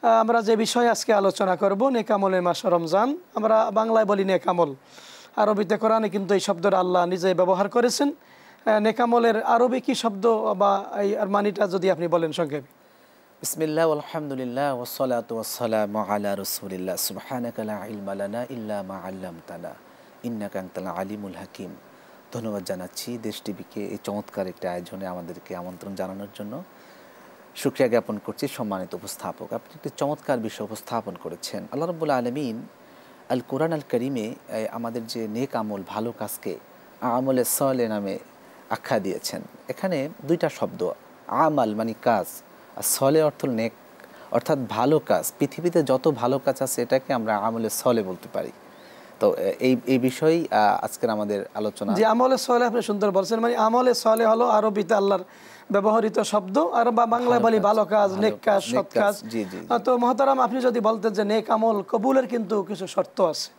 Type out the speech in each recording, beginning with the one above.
আমরা যে বিষয়ে আজকে আলোচনা করব, নেকামলের মাস রমজান। আমরা বাংলায় বলি নেকামল, আরবিতে কোরআনে কিন্তু এই শব্দটা আল্লাহ নিজে ব্যবহার করেছেন। নেকামলের আরবি কি শব্দ বা এই মানিটা যদি আপনি বলেন সংক্ষেপে। বিসমিল্লাহ আলহামদুলিল্লাহ ওয়াসসালাতু ওয়াসসালামু আলা রাসূলিল্লাহ সুবহানাকা লা ইলমা লানা ইল্লা মা আল্লামতানা ইন্নাকা আনতাল আলিমুল হাকিম। ধন্যবাদ জানাচ্ছি দেশ টিভিকে এই চমৎকার একটা আয়োজনে আমাদেরকে আমন্ত্রণ জানানোর জন্য। শুকরিয়া জ্ঞাপন করছি সম্মানিত উপস্থাপক, আপনি একটি চমৎকার বিষয় উপস্থাপন করেছেন। আল্লাহ রাব্বুল আলামিন আল কোরআন আল কারিমে আমাদের যে নেক আমল, ভালো কাজকে আমলে সলে নামে আখ্যা দিয়েছেন। এখানে দুইটা শব্দ, আমাল মানে কাজ, আর সলে অর্থ নেক, অর্থাৎ ভালো কাজ। পৃথিবীতে যত ভালো কাজ আছে এটাকে আমরা আমলে সলে বলতে পারি। তো এই বিষয়েই আজকের আমাদের আলোচনা। যে আমলে সলে আপনি সুন্দর বলছেন, মানে আমলে সলে হলো আরবিতে আল্লাহর ব্যবহৃত শব্দ, আর বা বাংলায় বলি ভালো কাজ, নেক কাজ, সৎ কাজ। তো মহতারাম, আপনি যদি বলতেন যে নেক আমল কবুলের কিন্তু কিছু শর্ত আছে,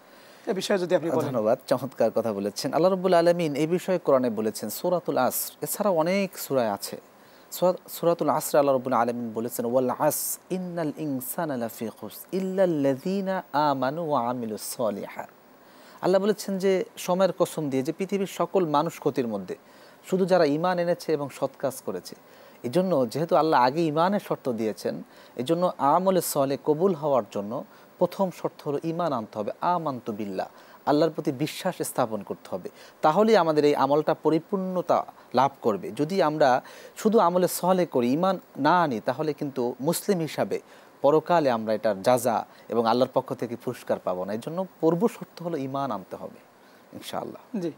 এই বিষয়ে যদি আপনি বলেন। ধন্যবাদ, চমৎকার কথা বলেছেন। আল্লাহ রাব্বুল আলামিন এই বিষয়ে কোরআনে বলেছেন সূরাতুল আসর, এছাড়া অনেক সূরা আছে। সূরাতুল আসর আল্লাহ রাব্বুল আলামিন বলেছেন ওয়াল আসর ইন্নাল ইনসানা লাফি খুসর ইল্লাল্লাযীনা আমানু ওয়া আমিলুস সলিহাত। আল্লাহ বলেছেন যে সময়ের কসম দিয়ে যে পৃথিবীর সকল মানুষ ক্ষতির মধ্যে, শুধু যারা ঈমান এনেছে এবং সৎ কাজ করেছে। এজন্য যেহেতু আল্লাহ আগে ঈমানের শর্ত দিয়েছেন, এজন্য আমলে সলে কবুল হওয়ার জন্য প্রথম শর্ত হলো ঈমান আনতে হবে। আমানতু বিল্লাহ, আল্লাহর প্রতি বিশ্বাস স্থাপন করতে হবে। তাহলেই আমাদের এই আমলটা পরিপূর্ণতা লাভ করবে। যদি আমরা শুধু আমলে সলে করি, ঈমান না আনি, তাহলে কিন্তু মুসলিম হিসাবে পরকালে আমরা এটার জাযা এবং আল্লাহর পক্ষ থেকে পুরস্কার পাবো না। এই জন্য পূর্ব শর্ত হলো ঈমান আনতে হবে ইনশাআল্লাহ। জি।